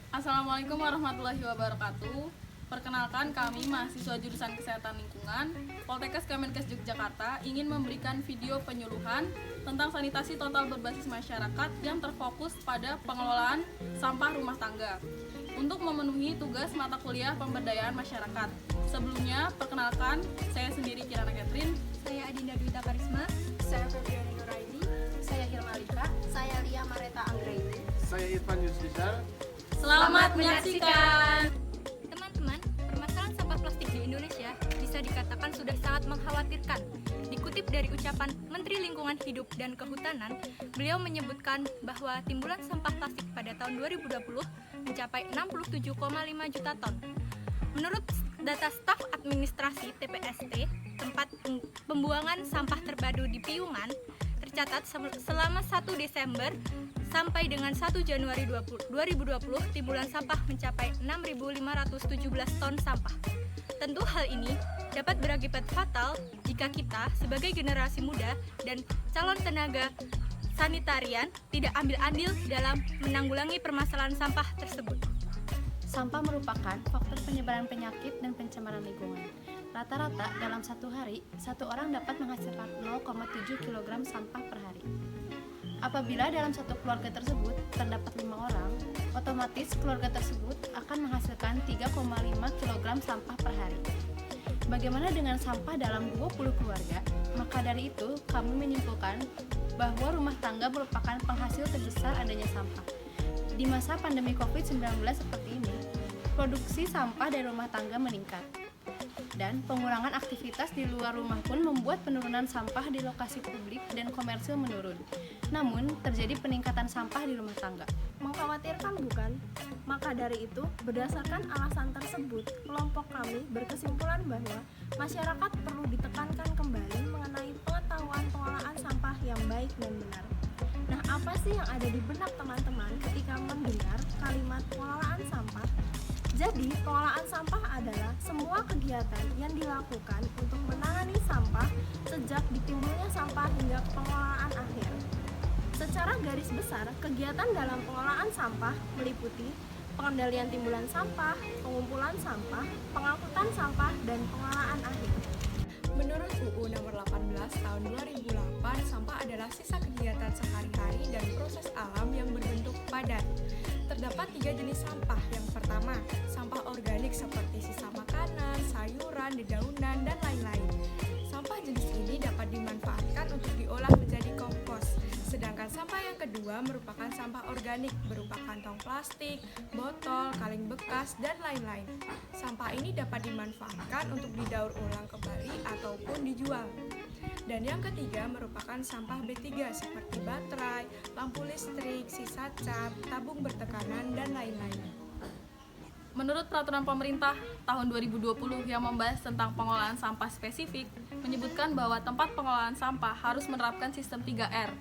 Assalamualaikum warahmatullahi wabarakatuh. Perkenalkan, kami mahasiswa jurusan Kesehatan Lingkungan Poltekkes Kemenkes Yogyakarta ingin memberikan video penyuluhan tentang sanitasi total berbasis masyarakat yang terfokus pada pengelolaan sampah rumah tangga untuk memenuhi tugas mata kuliah pemberdayaan masyarakat. Sebelumnya, perkenalkan, saya sendiri Kirana Catherine. Saya Adinda Dwita Karisma. Saya Febriani Nuraini. Saya Hilmalika. Saya Lia Mareta Anggraini. Saya Irfan Yusrizal. Selamat menyaksikan. Teman-teman, permasalahan sampah plastik di Indonesia bisa dikatakan sudah sangat mengkhawatirkan. Dikutip dari ucapan Menteri Lingkungan Hidup dan Kehutanan, beliau menyebutkan bahwa timbulan sampah plastik pada tahun 2020 mencapai 67,5 juta ton. Menurut data staf administrasi TPST, tempat pembuangan sampah terpadu di Piungan, tercatat selama 1 Desember sampai dengan 1 Januari 2020 timbulan sampah mencapai 6.517 ton sampah. Tentu hal ini dapat berakibat fatal jika kita sebagai generasi muda dan calon tenaga sanitarian tidak ambil andil dalam menanggulangi permasalahan sampah tersebut. Sampah merupakan faktor penyebaran penyakit dan pencemaran lingkungan. Rata-rata dalam satu hari, satu orang dapat menghasilkan 0,7 kg sampah per hari. Apabila dalam satu keluarga tersebut terdapat 5 orang, otomatis keluarga tersebut akan menghasilkan 3,5 kg sampah per hari. Bagaimana dengan sampah dalam 20 keluarga? Maka dari itu, kami menyimpulkan bahwa rumah tangga merupakan penghasil terbesar adanya sampah. Di masa pandemi COVID-19 seperti ini, produksi sampah dari rumah tangga meningkat. Dan pengurangan aktivitas di luar rumah pun membuat penurunan sampah di lokasi publik dan komersil menurun. Namun, terjadi peningkatan sampah di rumah tangga. Mengkhawatirkan bukan? Maka dari itu, berdasarkan alasan tersebut, kelompok kami berkesimpulan bahwa masyarakat perlu ditekankan kembali mengenai pengetahuan pengelolaan sampah yang baik dan benar. Nah, apa sih yang ada di benak teman-teman ketika mendengar kalimat pengelolaan sampah? Jadi, pengelolaan sampah adalah semua kegiatan yang dilakukan untuk menangani sampah sejak ditimbulnya sampah hingga pengelolaan akhir. Secara garis besar, kegiatan dalam pengelolaan sampah meliputi pengendalian timbulan sampah, pengumpulan sampah, pengangkutan sampah, dan pengelolaan akhir. Menurut UU Nomor 18 Tahun 2008, sampah adalah sisa kegiatan sehari-hari dan proses alam yang berbentuk padat. Terdapat 3 jenis sampah. Yang pertama, sampah organik seperti sisa makanan, sayuran, dedaunan, dan lain-lain. Sampah jenis ini dapat dimanfaatkan untuk diolah menjadi kompos. Sedangkan sampah yang kedua merupakan sampah organik berupa kantong plastik, botol, kaleng bekas, dan lain-lain. Sampah ini dapat dimanfaatkan untuk didaur ulang kembali ataupun dijual. Dan yang ketiga merupakan sampah B3 seperti baterai, lampu listrik, sisa cat, tabung bertekanan, dan lain-lain. Menurut peraturan pemerintah tahun 2020 yang membahas tentang pengelolaan sampah spesifik, menyebutkan bahwa tempat pengelolaan sampah harus menerapkan sistem 3R,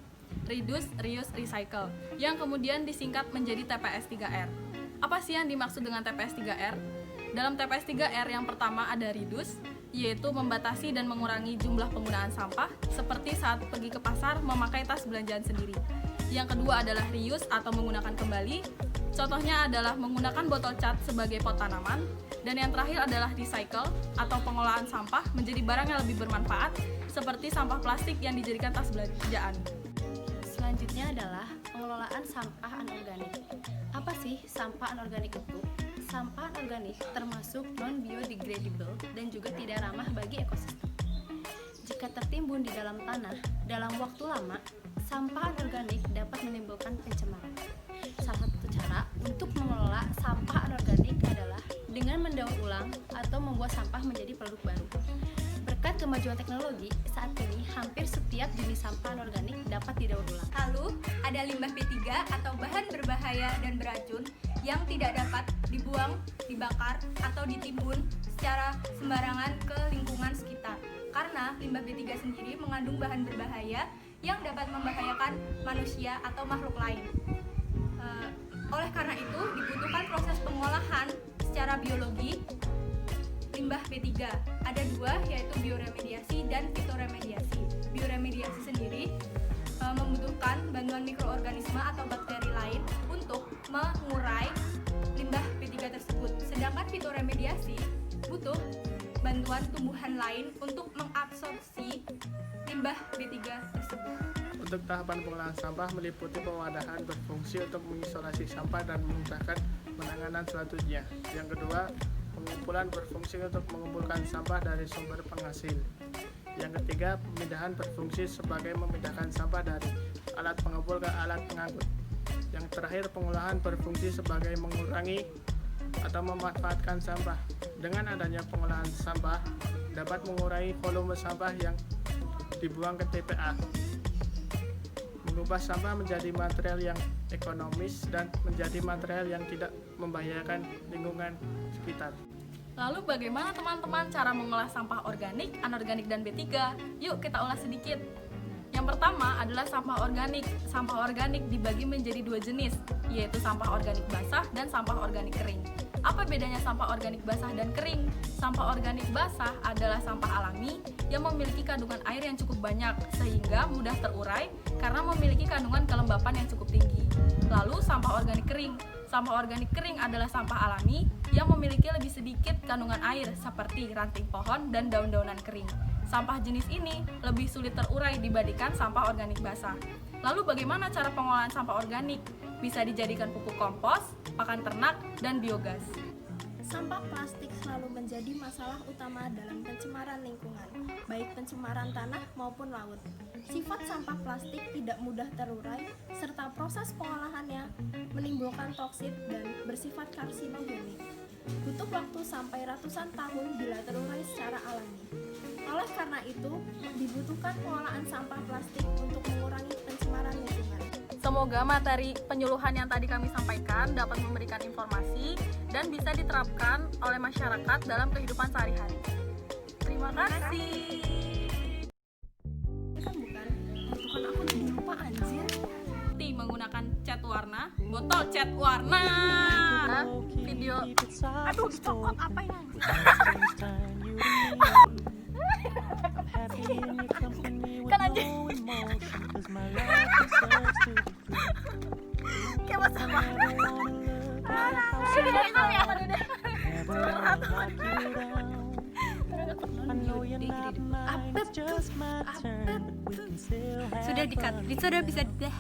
Reduce, Reuse, Recycle, yang kemudian disingkat menjadi TPS 3R. Apa sih yang dimaksud dengan TPS 3R? Dalam TPS 3R yang pertama ada Reduce, yaitu membatasi dan mengurangi jumlah penggunaan sampah, seperti saat pergi ke pasar memakai tas belanjaan sendiri. Yang kedua adalah Reuse atau menggunakan kembali, contohnya adalah menggunakan botol cat sebagai pot tanaman. Dan yang terakhir adalah Recycle atau pengolahan sampah menjadi barang yang lebih bermanfaat, seperti sampah plastik yang dijadikan tas belanjaan. Selanjutnya adalah pengelolaan sampah anorganik. Apa sih sampah anorganik itu? Sampah anorganik termasuk non-biodegradable dan juga tidak ramah bagi ekosistem. Jika tertimbun di dalam tanah dalam waktu lama, sampah anorganik dapat menimbulkan pencemaran. Salah satu cara untuk mengelola sampah anorganik adalah dengan mendaur ulang atau membuat sampah menjadi produk baru. Berkat kemajuan teknologi, saat ini hampir setiap jenis sampah anorganik dapat didaur ulang. Lalu, ada limbah B3 atau bahan berbahaya dan beracun yang tidak dapat dibuang, dibakar, atau ditimbun secara sembarangan ke lingkungan sekitar. Karena limbah B3 sendiri mengandung bahan berbahaya yang dapat membahayakan manusia atau makhluk lain. Oleh karena itu, dibutuhkan proses pengolahan secara biologi limbah B3. Ada dua, yaitu bioremediasi dan fitoremediasi. Bioremediasi sendiri membutuhkan bantuan mikroorganisme atau bakteri lain untuk mengurai tumbuhan lain untuk mengabsorpsi limbah B3 tersebut. Untuk tahapan pengolahan sampah meliputi pewadahan berfungsi untuk mengisolasi sampah dan memudahkan penanganan selanjutnya. Yang kedua, pengumpulan berfungsi untuk mengumpulkan sampah dari sumber penghasil. Yang ketiga, pemindahan berfungsi sebagai memindahkan sampah dari alat pengumpul ke alat pengangkut. Yang terakhir, pengolahan berfungsi sebagai mengurangi atau memanfaatkan sampah. Dengan adanya pengolahan sampah dapat mengurangi volume sampah yang dibuang ke TPA, mengubah sampah menjadi material yang ekonomis dan menjadi material yang tidak membahayakan lingkungan sekitar. Lalu bagaimana teman-teman cara mengolah sampah organik, anorganik, dan B3? Yuk kita ulas sedikit. Yang pertama adalah sampah organik. Sampah organik dibagi menjadi dua jenis, yaitu sampah organik basah dan sampah organik kering. Apa bedanya sampah organik basah dan kering? Sampah organik basah adalah sampah alami yang memiliki kandungan air yang cukup banyak sehingga mudah terurai karena memiliki kandungan kelembapan yang cukup tinggi. Lalu sampah organik kering. Sampah organik kering adalah sampah alami yang memiliki lebih sedikit kandungan air seperti ranting pohon dan daun-daunan kering. Sampah jenis ini lebih sulit terurai dibandingkan sampah organik basah. Lalu bagaimana cara pengolahan sampah organik? Bisa dijadikan pupuk kompos, pakan ternak, dan biogas. Sampah plastik selalu menjadi masalah utama dalam pencemaran lingkungan, baik pencemaran tanah maupun laut. Sifat sampah plastik tidak mudah terurai, serta proses pengolahannya menimbulkan toksit dan bersifat karsinogenik. Butuh waktu sampai ratusan tahun bila terurai secara alami. Oleh karena itu, dibutuhkan pengolahan sampah plastik untuk mengurangi pencemaran lingkungan. Semoga materi penyuluhan yang tadi kami sampaikan dapat memberikan informasi dan bisa diterapkan oleh masyarakat dalam kehidupan sehari-hari. Terima kasih. Bukan aku jadi lupa anjir. Menggunakan cat warna, botol cat warna. Nah, video. Aduh, dicokot apa ini? Kan aja. Kayak masa apa? Sudah dikat, sudah bisa deh.